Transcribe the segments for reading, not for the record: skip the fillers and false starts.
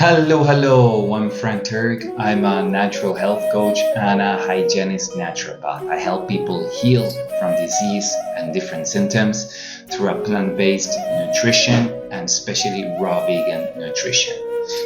Hello, I'm Fran Turk. I'm a natural health coach and a hygienist naturopath. I help people heal from disease and different symptoms through a plant-based nutrition and especially raw vegan nutrition.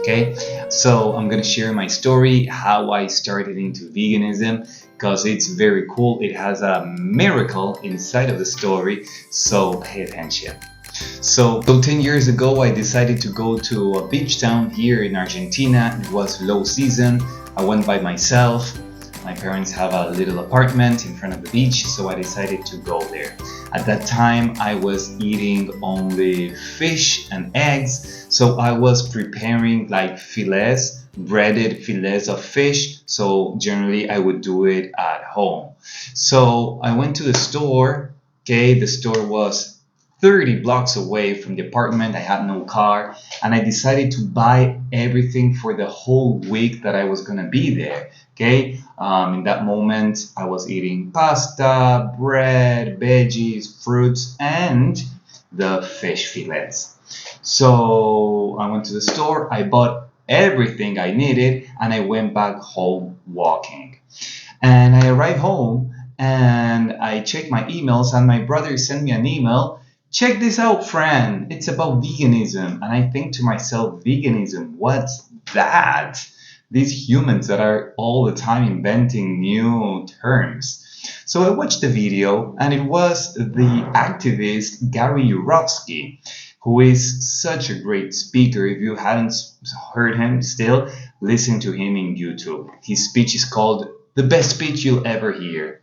Okay, so I'm gonna share my story, how I started into veganism, because it's very cool. It has a miracle inside of the story, so pay attention. So 10 years ago, I decided to go to a beach town here in Argentina. It was low season. I went by myself. My parents have a little apartment in front of the beach, so I decided to go there. At that time, I was eating only fish and eggs, so I was preparing like fillets, breaded fillets of fish. So generally, I would do it at home. So I went to the store. Okay, the store was 30 blocks away from the apartment. I had no car, and I decided to buy everything for the whole week that I was gonna be there. Okay, in that moment, I was eating pasta, bread, veggies, fruits, and the fish fillets. So I went to the store, I bought everything I needed, and I went back home walking. And I arrived home and I checked my emails, and my brother sent me an email. Check this out, Fran. It's about veganism. And I think to myself, veganism, what's that? These humans that are all the time inventing new terms. So I watched the video, and it was the activist Gary Yurovsky, who is such a great speaker. If you haven't heard him still, listen to him in YouTube. His speech is called The Best Speech You'll Ever Hear.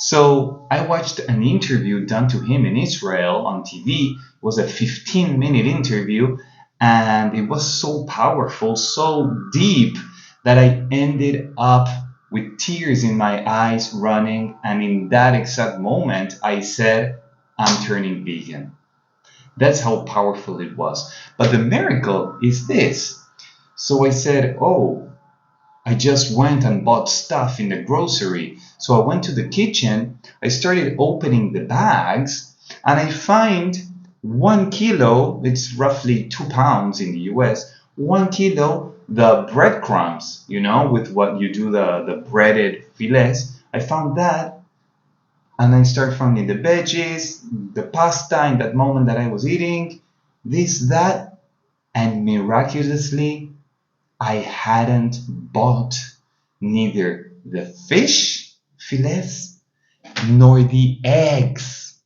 So I watched an interview done to him in Israel on TV. It was a 15-minute interview, and it was so powerful, so deep, that I ended up with tears in my eyes running. And in that exact moment, I said, I'm turning vegan. That's how powerful it was. But the miracle is this. So I said, oh, I just went and bought stuff in the grocery. So I went to the kitchen, I started opening the bags, and I find 1 kilo, it's roughly 2 pounds in the US, 1 kilo, the breadcrumbs, with what you do, the breaded fillets. I found that, and I started finding the veggies, the pasta in that moment that I was eating, this, that, and miraculously, I hadn't bought neither the fish fillets nor the eggs.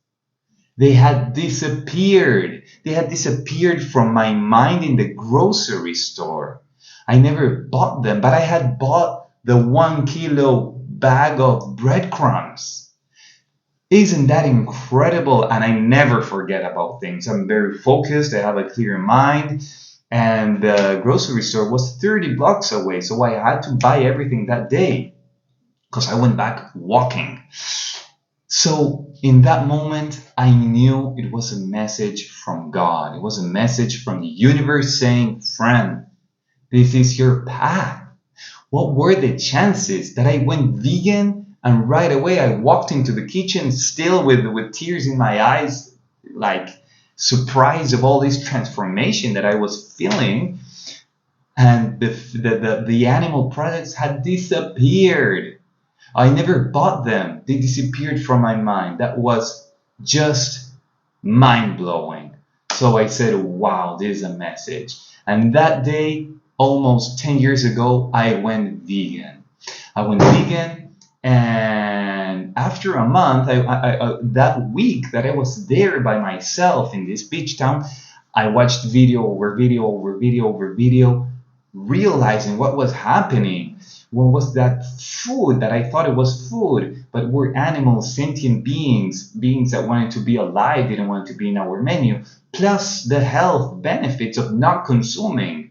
They had disappeared. They had disappeared from my mind in the grocery store. I never bought them, but I had bought the 1 kilo bag of breadcrumbs. Isn't that incredible? And I never forget about things. I'm very focused. I have a clear mind. And the grocery store was 30 blocks away, so I had to buy everything that day because I went back walking. So in that moment, I knew it was a message from God. It was a message from the universe saying, Fran, this is your path. What were the chances that I went vegan and right away I walked into the kitchen still with tears in my eyes, like surprise of all this transformation that I was feeling, and the animal products had disappeared. I never bought them. They disappeared from my mind. That was just mind-blowing. So I said, wow, this is a message. And that day, almost 10 years ago, I went vegan. And after a month, that week that I was there by myself in this beach town, I watched video over video over video over video, realizing what was happening. What was that food that I thought it was food, but were animals, sentient beings that wanted to be alive, didn't want to be in our menu, plus the health benefits of not consuming.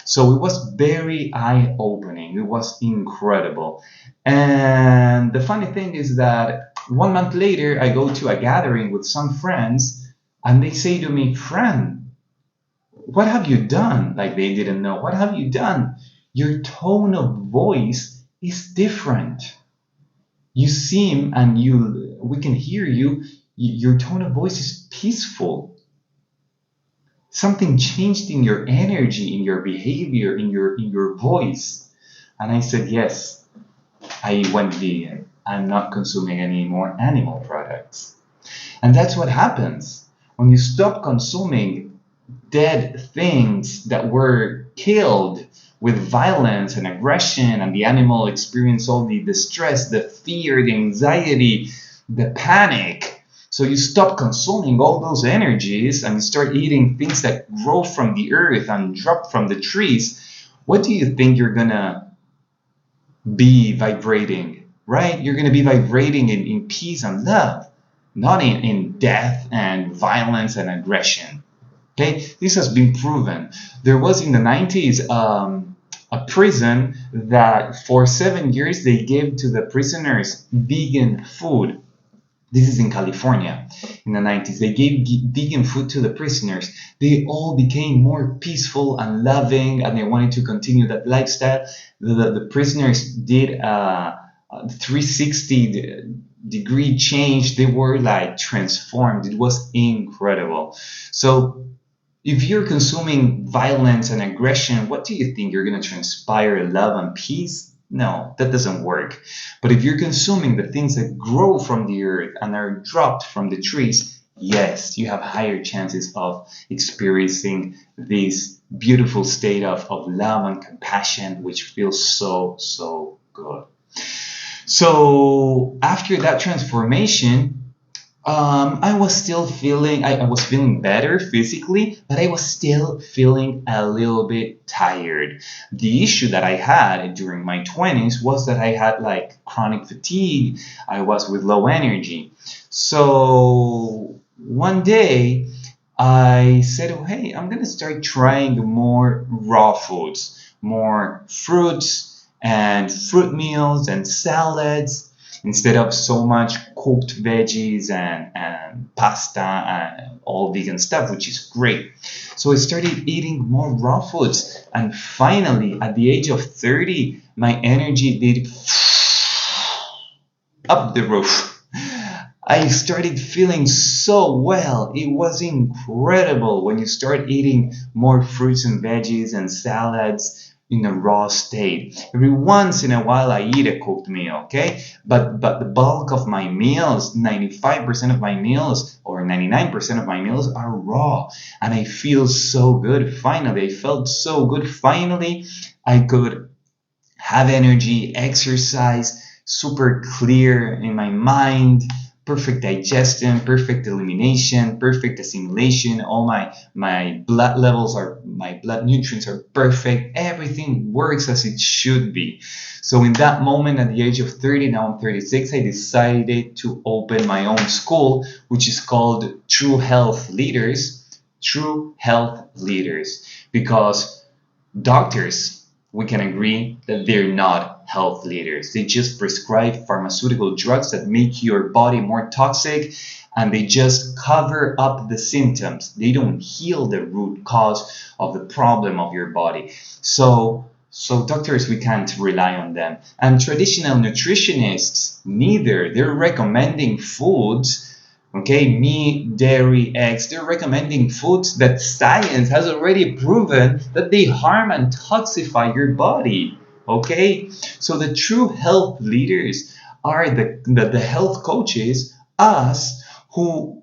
So it was very eye-opening. It was incredible. And the funny thing is that 1 month later, I go to a gathering with some friends, and they say to me, Fran, what have you done? Like they didn't know. What have you done? Your tone of voice is different. You seem, and we can hear you, your tone of voice is peaceful. Something changed in your energy, in your behavior, in your voice. And I said, yes, I went vegan. I'm not consuming any more animal products. And that's what happens when you stop consuming dead things that were killed with violence and aggression, and the animal experience all the stress, the fear, the anxiety, the panic. So you stop consuming all those energies and you start eating things that grow from the earth and drop from the trees. What do you think you're gonna be vibrating, right? You're gonna be vibrating in peace and love, not in death and violence and aggression. Okay, this has been proven. There was in the 90s a prison that for 7 years they gave to the prisoners vegan food. This is in California in the 90s. They gave vegan food to the prisoners. They all became more peaceful and loving, and they wanted to continue that lifestyle. The prisoners did a 360-degree change. They were like transformed. It was incredible. So if you're consuming violence and aggression, what do you think? You're going to transpire love and peace? No, that doesn't work. But if you're consuming the things that grow from the earth and are dropped from the trees, yes, you have higher chances of experiencing this beautiful state of love and compassion, which feels so, so good. So after that transformation, I was still feeling, I was feeling better physically, but I was still feeling a little bit tired. The issue that I had during my 20s was that I had like chronic fatigue. I was with low energy. So one day I said, oh, hey, I'm going to start trying more raw foods, more fruits and fruit meals and salads, instead of so much cooked veggies and pasta and all vegan stuff, which is great. So I started eating more raw foods. And finally, at the age of 30, my energy did up the roof. I started feeling so well. It was incredible when you start eating more fruits and veggies and salads in a raw state. Every once in a while I eat a cooked meal, okay? But the bulk of my meals, 95% of my meals or 99% of my meals are raw. And I feel so good. Finally, I felt so good. Finally, I could have energy, exercise, super clear in my mind, perfect digestion, perfect elimination, perfect assimilation. All my blood levels are, my blood nutrients are perfect. Everything works as it should be. So in that moment, at the age of 30, now I'm 36, I decided to open my own school, which is called True Health Leaders. True Health Leaders. Because doctors, we can agree that they're not health leaders. They just prescribe pharmaceutical drugs that make your body more toxic, and they just cover up the symptoms. They don't heal the root cause of the problem of your body. So doctors, we can't rely on them. And traditional nutritionists, neither. They're recommending foods, okay, meat, dairy, eggs. They're recommending foods that science has already proven that they harm and toxify your body, okay? So the true health leaders are the health coaches, us, who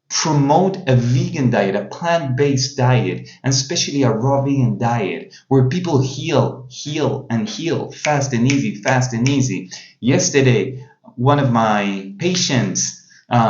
promote a vegan diet, a plant-based diet, and especially a raw vegan diet, where people heal, and heal, fast and easy. Yesterday, one of my patients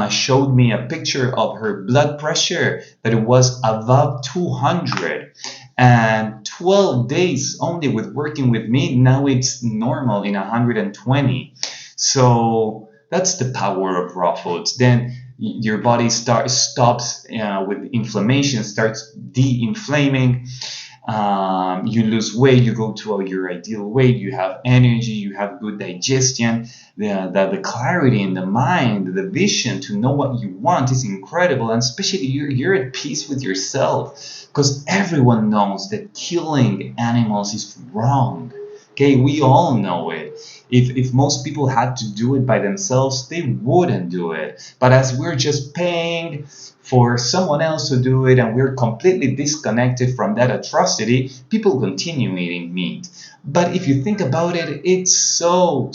showed me a picture of her blood pressure, that it was above 200, and 12 days only with working with me, now it's normal in 120. So that's the power of raw foods. Then your body stops with inflammation, starts de-inflaming. You lose weight, you go to your ideal weight, you have energy, you have good digestion, the clarity in the mind, the vision to know what you want is incredible, and especially you're at peace with yourself, because everyone knows that killing animals is wrong. Okay, we all know it. If most people had to do it by themselves, they wouldn't do it. But as we're just paying for someone else to do it and we're completely disconnected from that atrocity, people continue eating meat. But if you think about it, it's so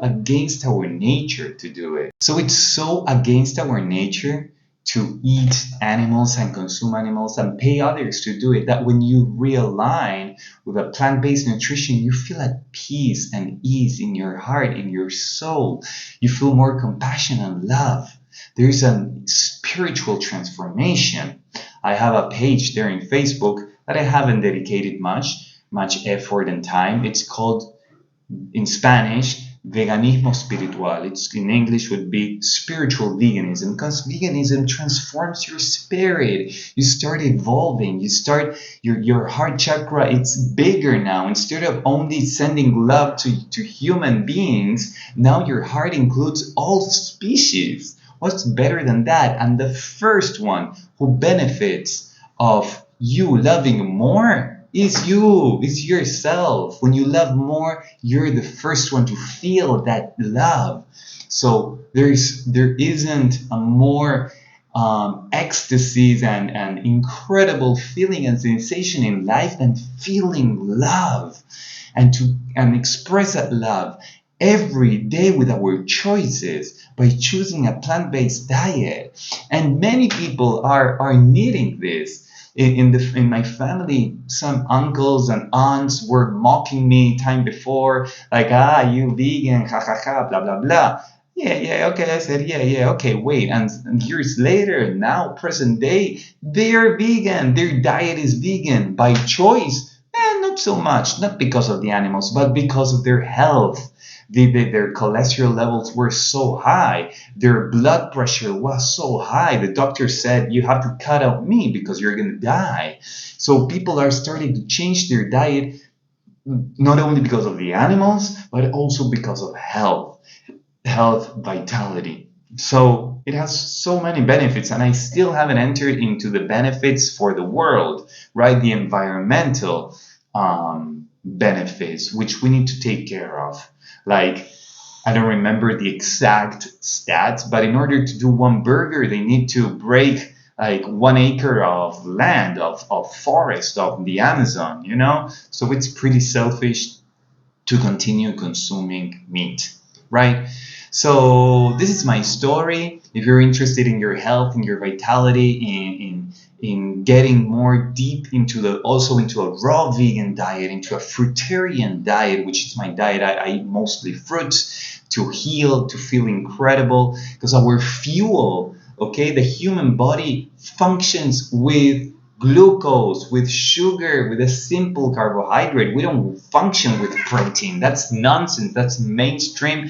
against our nature to do it. So it's so against our nature to eat animals and consume animals and pay others to do it that when you realign with a plant-based nutrition, you feel at peace and ease in your heart, in your soul. You feel more compassion and love. There's a spiritual transformation. I have a page there in Facebook that I haven't dedicated much effort and time. It's called, in Spanish, veganismo espiritual. It's in English would be spiritual veganism, because veganism transforms your spirit. You start evolving. You start your heart chakra. It's bigger now. Instead of only sending love to human beings, now your heart includes all species. What's better than that? And the first one who benefits of you loving more is you, is yourself. When you love more, you're the first one to feel that love. So there isn't a more ecstasies and incredible feeling and sensation in life than feeling love, and express that love every day with our choices by choosing a plant-based diet. And many people are needing this. In my family, some uncles and aunts were mocking me time before, like, you vegan, ha ha ha, blah blah blah. Yeah, okay. I said, yeah, okay, wait. And years later, now present day, they are vegan. Their diet is vegan by choice. Not so much, not because of the animals, but because of their health. Their cholesterol levels were so high. Their blood pressure was so high. The doctor said, you have to cut out meat because you're going to die. So people are starting to change their diet, not only because of the animals, but also because of health, vitality. So it has so many benefits, and I still haven't entered into the benefits for the world, right? The environmental benefits, which we need to take care of. Like, I don't remember the exact stats, but in order to do one burger, they need to break like 1 acre of land, of forest, of the Amazon, So it's pretty selfish to continue consuming meat, right? So this is my story. If you're interested in your health, in your vitality, in getting more deep into a raw vegan diet, into a fruitarian diet, which is my diet. I eat mostly fruits to heal, to feel incredible, because our fuel, okay, the human body functions with glucose, with sugar, with a simple carbohydrate. We don't function with protein. That's nonsense. That's mainstream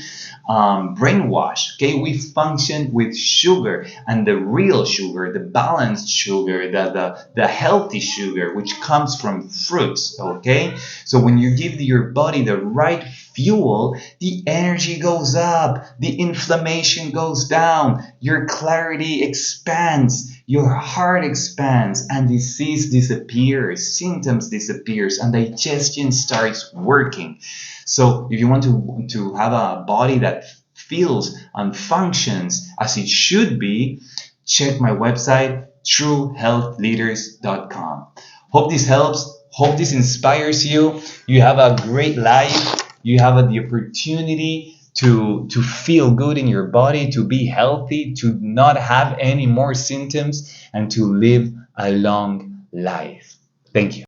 brainwash. Okay, we function with sugar, and the real sugar, the balanced sugar, the healthy sugar, which comes from fruits. Okay, so when you give your body the right fuel, the energy goes up, the inflammation goes down, your clarity expands, your heart expands, and disease disappears, symptoms disappears, and digestion starts working. So if you want to have a body that feels and functions as it should be, check my website, truehealthleaders.com. Hope this helps. Hope this inspires you. You have a great life. You have the opportunity to feel good in your body, to be healthy, to not have any more symptoms, and to live a long life. Thank you.